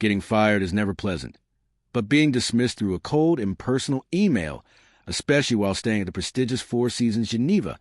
Getting fired is never pleasant, but being dismissed through a cold, impersonal email, especially while staying at the prestigious Four Seasons Geneva,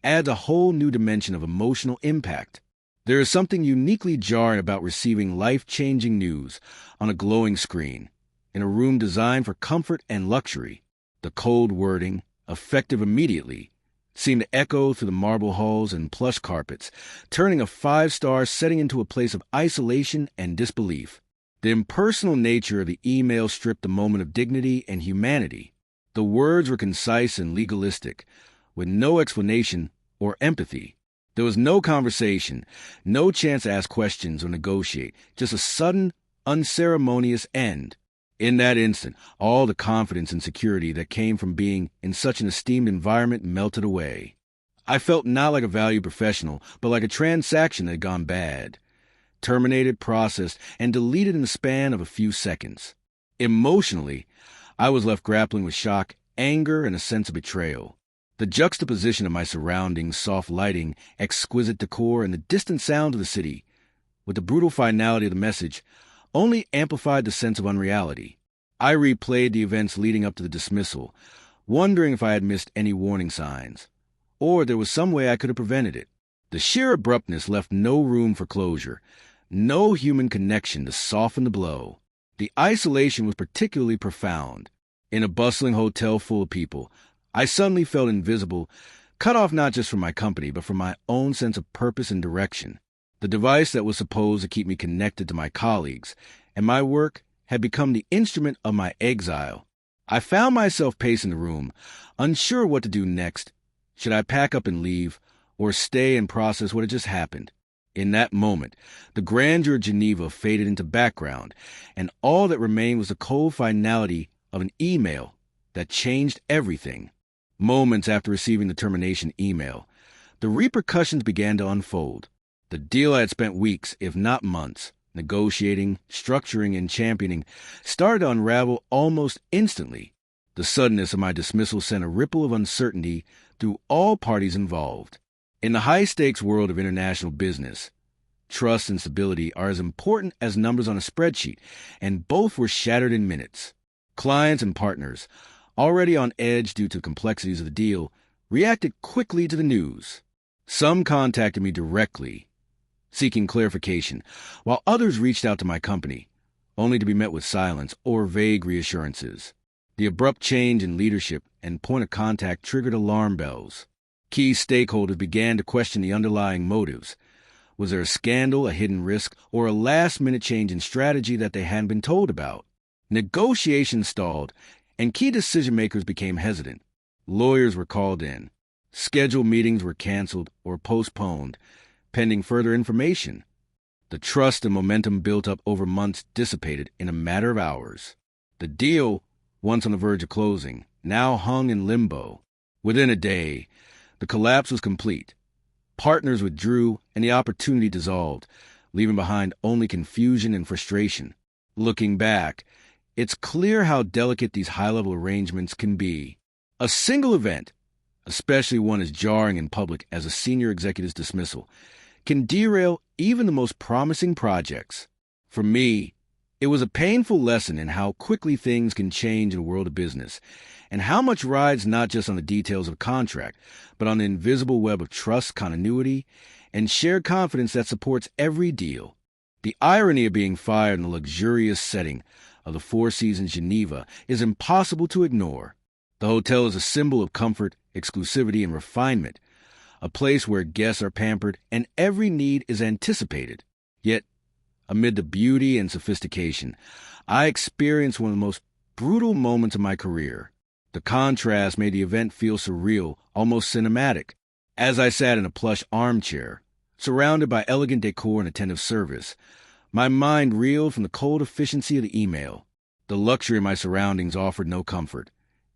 adds a whole new dimension of emotional impact. There is something uniquely jarring about receiving life-changing news on a glowing screen, in a room designed for comfort and luxury. The cold wording, effective immediately, seemed to echo through the marble halls and plush carpets, turning a five-star setting into a place of isolation and disbelief. The impersonal nature of the email stripped the moment of dignity and humanity. The words were concise and legalistic, with no explanation or empathy. There was no conversation, no chance to ask questions or negotiate, just a sudden, unceremonious end. In that instant, all the confidence and security that came from being in such an esteemed environment melted away. I felt not like a valued professional, but like a transaction that had gone bad. Terminated, processed, and deleted in the span of a few seconds. Emotionally, I was left grappling with shock, anger, and a sense of betrayal. The juxtaposition of my surroundings, soft lighting, exquisite decor, and the distant sound of the city, with the brutal finality of the message, only amplified the sense of unreality. I replayed the events leading up to the dismissal, wondering if I had missed any warning signs, or there was some way I could have prevented it. The sheer abruptness left no room for closure, no human connection to soften the blow. The isolation was particularly profound. In a bustling hotel full of people, I suddenly felt invisible, cut off not just from my company, but from my own sense of purpose and direction. The device that was supposed to keep me connected to my colleagues and my work had become the instrument of my exile. I found myself pacing the room, unsure what to do next. Should I pack up and leave, or stay and process what had just happened? In that moment, the grandeur of Geneva faded into background, and all that remained was the cold finality of an email that changed everything. Moments after receiving the termination email, the repercussions began to unfold. The deal I had spent weeks, if not months, negotiating, structuring, and championing started to unravel almost instantly. The suddenness of my dismissal sent a ripple of uncertainty through all parties involved. In the high-stakes world of international business, trust and stability are as important as numbers on a spreadsheet, and both were shattered in minutes. Clients and partners, already on edge due to the complexities of the deal, reacted quickly to the news. Some contacted me directly, seeking clarification, while others reached out to my company, only to be met with silence or vague reassurances. The abrupt change in leadership and point of contact triggered alarm bells. Key stakeholders began to question the underlying motives. Was there a scandal, a hidden risk, or a last-minute change in strategy that they hadn't been told about? Negotiations stalled, and key decision-makers became hesitant. Lawyers were called in. Scheduled meetings were canceled or postponed, pending further information. The trust and momentum built up over months dissipated in a matter of hours. The deal, once on the verge of closing, now hung in limbo. Within a day, the collapse was complete. Partners withdrew, and the opportunity dissolved, leaving behind only confusion and frustration. Looking back, it's clear how delicate these high-level arrangements can be. A single event, especially one as jarring in public as a senior executive's dismissal, can derail even the most promising projects. For me, it was a painful lesson in how quickly things can change in the world of business, and how much rides not just on the details of a contract, but on the invisible web of trust, continuity, and shared confidence that supports every deal. The irony of being fired in the luxurious setting of the Four Seasons Geneva is impossible to ignore. The hotel is a symbol of comfort, exclusivity, and refinement, a place where guests are pampered and every need is anticipated. Yet, amid the beauty and sophistication, I experienced one of the most brutal moments of my career. The contrast made the event feel surreal, almost cinematic. As I sat in a plush armchair, surrounded by elegant decor and attentive service, my mind reeled from the cold efficiency of the email. The luxury of my surroundings offered no comfort.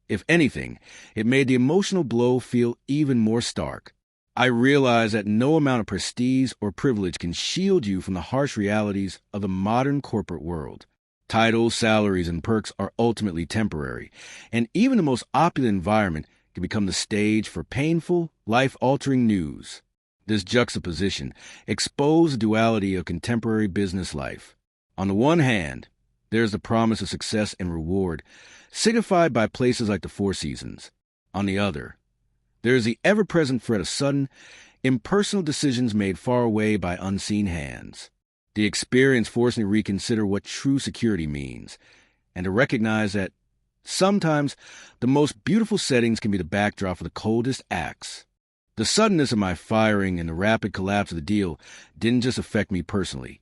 If anything, it made the emotional blow feel even more stark. I realized that no amount of prestige or privilege can shield you from the harsh realities of the modern corporate world. Titles, salaries, and perks are ultimately temporary, and even the most opulent environment can become the stage for painful, life-altering news. This juxtaposition exposed the duality of contemporary business life. On the one hand, there is the promise of success and reward, signified by places like the Four Seasons. On the other, there is the ever-present threat of sudden, impersonal decisions made far away by unseen hands. The experience forced me to reconsider what true security means, and to recognize that sometimes the most beautiful settings can be the backdrop for the coldest acts. The suddenness of my firing and the rapid collapse of the deal didn't just affect me personally.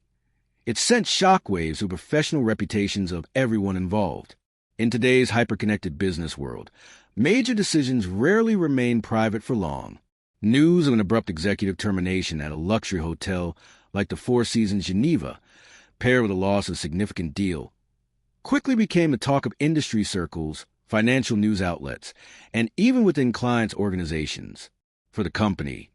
It sent shockwaves through professional reputations of everyone involved. In today's hyper-connected business world, major decisions rarely remain private for long. News of an abrupt executive termination at a luxury hotel like the Four Seasons Geneva, paired with the loss of a significant deal, quickly became the talk of industry circles, financial news outlets, and even within clients' organizations. For the company,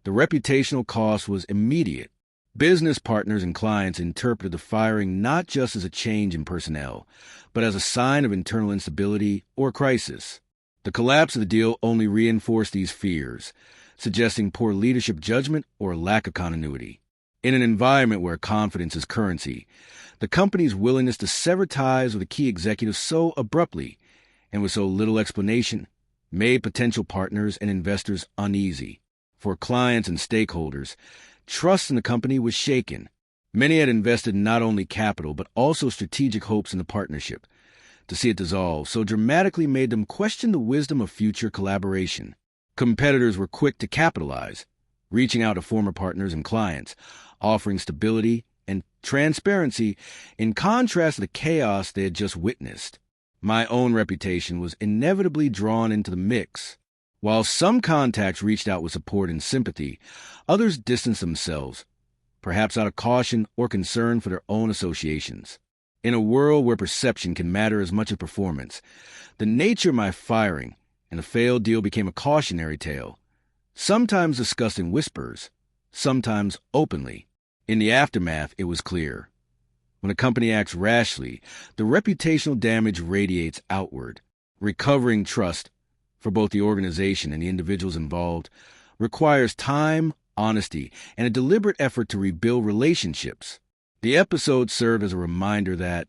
the reputational cost was immediate. Business partners and clients interpreted the firing not just as a change in personnel, but as a sign of internal instability or crisis. The collapse of the deal only reinforced these fears, suggesting poor leadership judgment or lack of continuity. In an environment where confidence is currency, the company's willingness to sever ties with a key executive so abruptly and with so little explanation made potential partners and investors uneasy. For clients and stakeholders, trust in the company was shaken. Many had invested not only capital but also strategic hopes in the partnership. To see it dissolve so dramatically made them question the wisdom of future collaboration. Competitors were quick to capitalize, reaching out to former partners and clients, offering stability and transparency in contrast to the chaos they had just witnessed. My own reputation was inevitably drawn into the mix. While some contacts reached out with support and sympathy, others distanced themselves, perhaps out of caution or concern for their own associations. In a world where perception can matter as much as performance, the nature of my firing and the failed deal became a cautionary tale, sometimes discussed in whispers, sometimes openly. In the aftermath, it was clear. When a company acts rashly, the reputational damage radiates outward. Recovering trust for both the organization and the individuals involved requires time, honesty, and a deliberate effort to rebuild relationships. The episode served as a reminder that,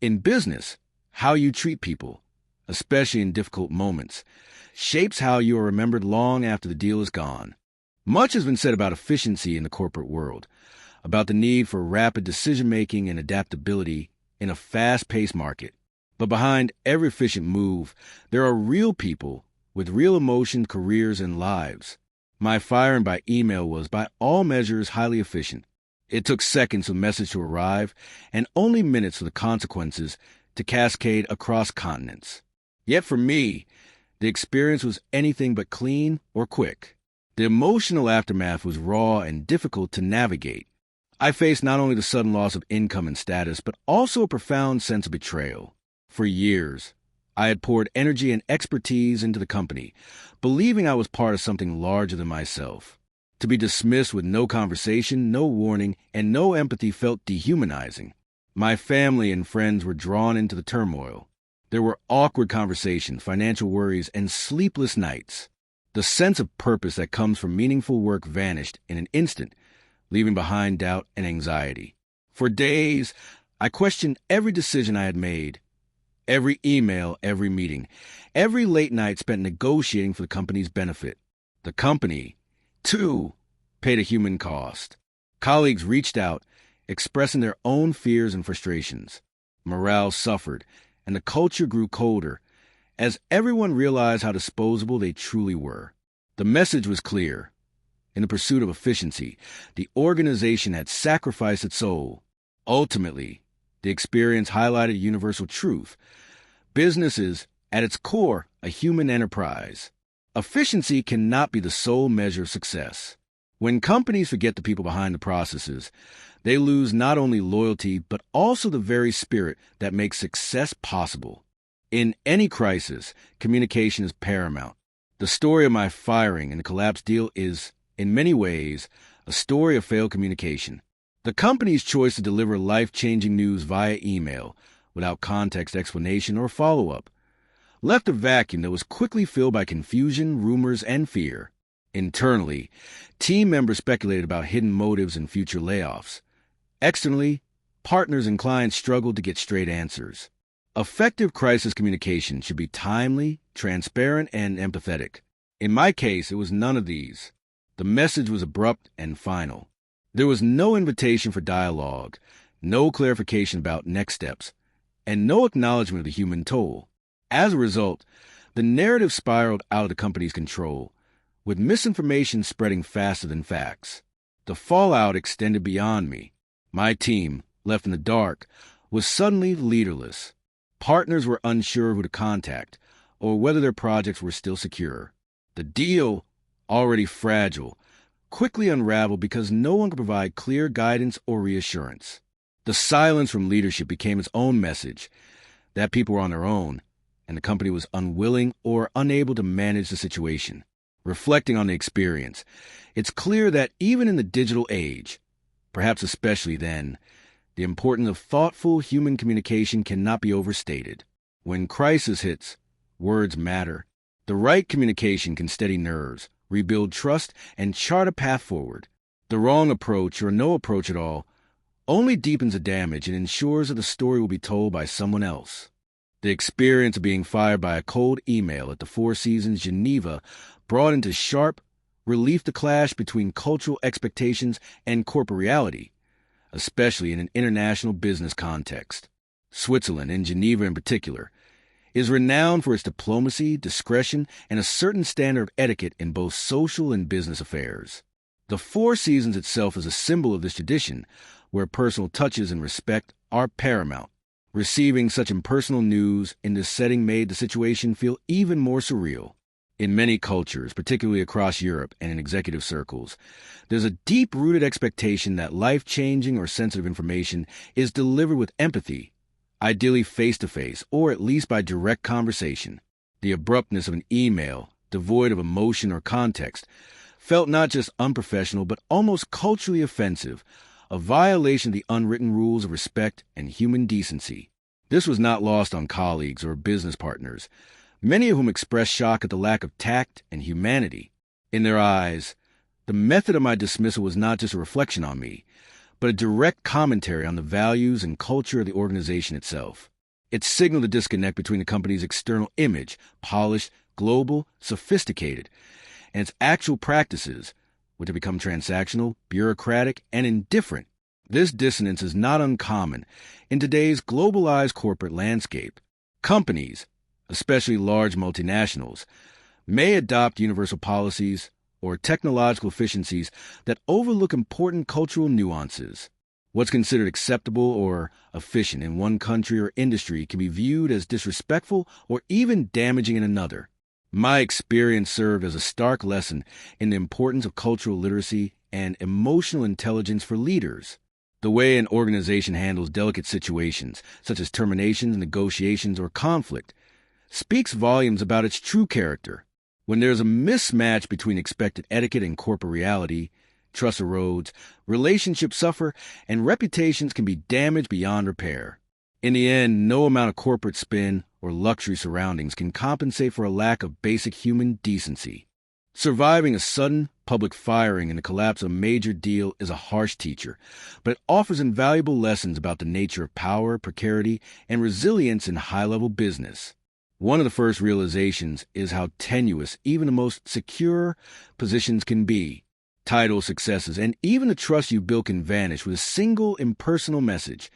in business, how you treat people, especially in difficult moments, shapes how you are remembered long after the deal is gone. Much has been said about efficiency in the corporate world, about the need for rapid decision-making and adaptability in a fast-paced market. But behind every efficient move, there are real people with real emotion, careers, and lives. My firing by email was, by all measures, highly efficient. It took seconds for the message to arrive and only minutes for the consequences to cascade across continents. Yet for me, the experience was anything but clean or quick. The emotional aftermath was raw and difficult to navigate. I faced not only the sudden loss of income and status, but also a profound sense of betrayal. For years, I had poured energy and expertise into the company, believing I was part of something larger than myself. To be dismissed with no conversation, no warning, and no empathy felt dehumanizing. My family and friends were drawn into the turmoil. There were awkward conversations, financial worries, and sleepless nights. The sense of purpose that comes from meaningful work vanished in an instant, leaving behind doubt and anxiety. For days, I questioned every decision I had made, every email, every meeting, every late night spent negotiating for the company's benefit. The company, too, paid a human cost. Colleagues reached out, expressing their own fears and frustrations. Morale suffered, and the culture grew colder, as everyone realized how disposable they truly were. The message was clear. In the pursuit of efficiency, the organization had sacrificed its soul. Ultimately, the experience highlighted a universal truth. Business is, at its core, a human enterprise. Efficiency cannot be the sole measure of success. When companies forget the people behind the processes, they lose not only loyalty, but also the very spirit that makes success possible. In any crisis, communication is paramount. The story of my firing and the collapsed deal is, in many ways, a story of failed communication. The company's choice to deliver life-changing news via email, without context, explanation, or follow-up, left a vacuum that was quickly filled by confusion, rumors, and fear. Internally, team members speculated about hidden motives and future layoffs. Externally, partners and clients struggled to get straight answers. Effective crisis communication should be timely, transparent, and empathetic. In my case, it was none of these. The message was abrupt and final. There was no invitation for dialogue, no clarification about next steps, and no acknowledgement of the human toll. As a result, the narrative spiraled out of the company's control, with misinformation spreading faster than facts. The fallout extended beyond me. My team, left in the dark, was suddenly leaderless. Partners were unsure who to contact, or whether their projects were still secure. The deal, already fragile, quickly unraveled because no one could provide clear guidance or reassurance. The silence from leadership became its own message, that people were on their own, and the company was unwilling or unable to manage the situation. Reflecting on the experience, it's clear that even in the digital age, perhaps especially then, the importance of thoughtful human communication cannot be overstated. When crisis hits, words matter. The right communication can steady nerves, rebuild trust, and chart a path forward. The wrong approach, or no approach at all, only deepens the damage and ensures that the story will be told by someone else. The experience of being fired by a cold email at the Four Seasons Geneva brought into sharp relief the clash between cultural expectations and corporate reality, especially in an international business context. Switzerland, and Geneva in particular, is renowned for its diplomacy, discretion, and a certain standard of etiquette in both social and business affairs. The Four Seasons itself is a symbol of this tradition, where personal touches and respect are paramount. Receiving such impersonal news in this setting made the situation feel even more surreal. In many cultures, particularly across Europe and in executive circles, there's a deep-rooted expectation that life-changing or sensitive information is delivered with empathy, ideally face-to-face, or at least by direct conversation. The abruptness of an email, devoid of emotion or context, felt not just unprofessional but almost culturally offensive, a violation of the unwritten rules of respect and human decency. This was not lost on colleagues or business partners, many of whom expressed shock at the lack of tact and humanity. In their eyes, the method of my dismissal was not just a reflection on me, but a direct commentary on the values and culture of the organization itself. It signaled a disconnect between the company's external image, polished, global, sophisticated, and its actual practices, which have become transactional, bureaucratic, and indifferent. This dissonance is not uncommon in today's globalized corporate landscape. Companies, especially large multinationals, may adopt universal policies or technological efficiencies that overlook important cultural nuances. What's considered acceptable or efficient in one country or industry can be viewed as disrespectful or even damaging in another. My experience served as a stark lesson in the importance of cultural literacy and emotional intelligence for leaders. The way an organization handles delicate situations, such as terminations, negotiations, or conflict, speaks volumes about its true character. When there's a mismatch between expected etiquette and corporate reality, trust erodes, relationships suffer, and reputations can be damaged beyond repair. In the end, no amount of corporate spin or luxury surroundings can compensate for a lack of basic human decency. Surviving a sudden public firing and the collapse of a major deal is a harsh teacher, but it offers invaluable lessons about the nature of power, precarity, and resilience in high-level business. One of the first realizations is how tenuous even the most secure positions can be. Title successes and even the trust you built can vanish with a single impersonal message,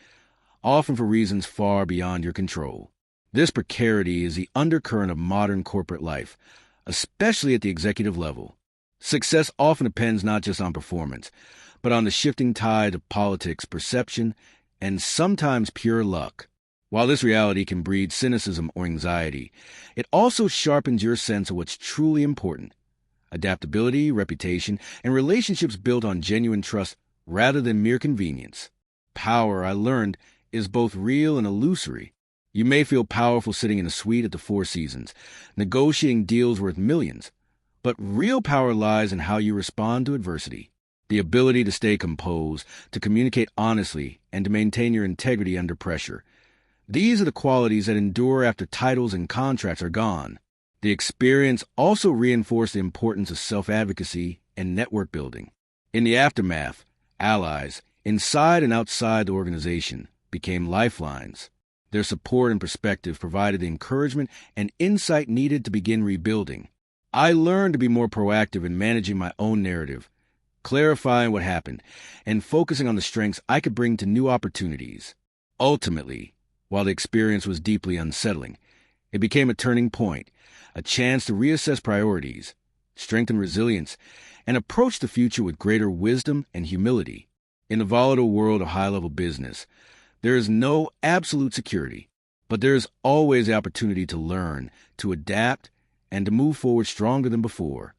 often for reasons far beyond your control. This precarity is the undercurrent of modern corporate life, especially at the executive level. Success often depends not just on performance, but on the shifting tide of politics, perception, and sometimes pure luck. While this reality can breed cynicism or anxiety, it also sharpens your sense of what's truly important: adaptability, reputation, and relationships built on genuine trust rather than mere convenience. Power, I learned, is both real and illusory. You may feel powerful sitting in a suite at the Four Seasons, negotiating deals worth millions, but real power lies in how you respond to adversity. The ability to stay composed, to communicate honestly, and to maintain your integrity under pressure. These are the qualities that endure after titles and contracts are gone. The experience also reinforced the importance of self-advocacy and network building. In the aftermath, allies, inside and outside the organization, became lifelines. Their support and perspective provided the encouragement and insight needed to begin rebuilding. I learned to be more proactive in managing my own narrative, clarifying what happened, and focusing on the strengths I could bring to new opportunities. Ultimately, while the experience was deeply unsettling, it became a turning point, a chance to reassess priorities, strengthen resilience, and approach the future with greater wisdom and humility. In the volatile world of high-level business, there is no absolute security, but there is always the opportunity to learn, to adapt, and to move forward stronger than before.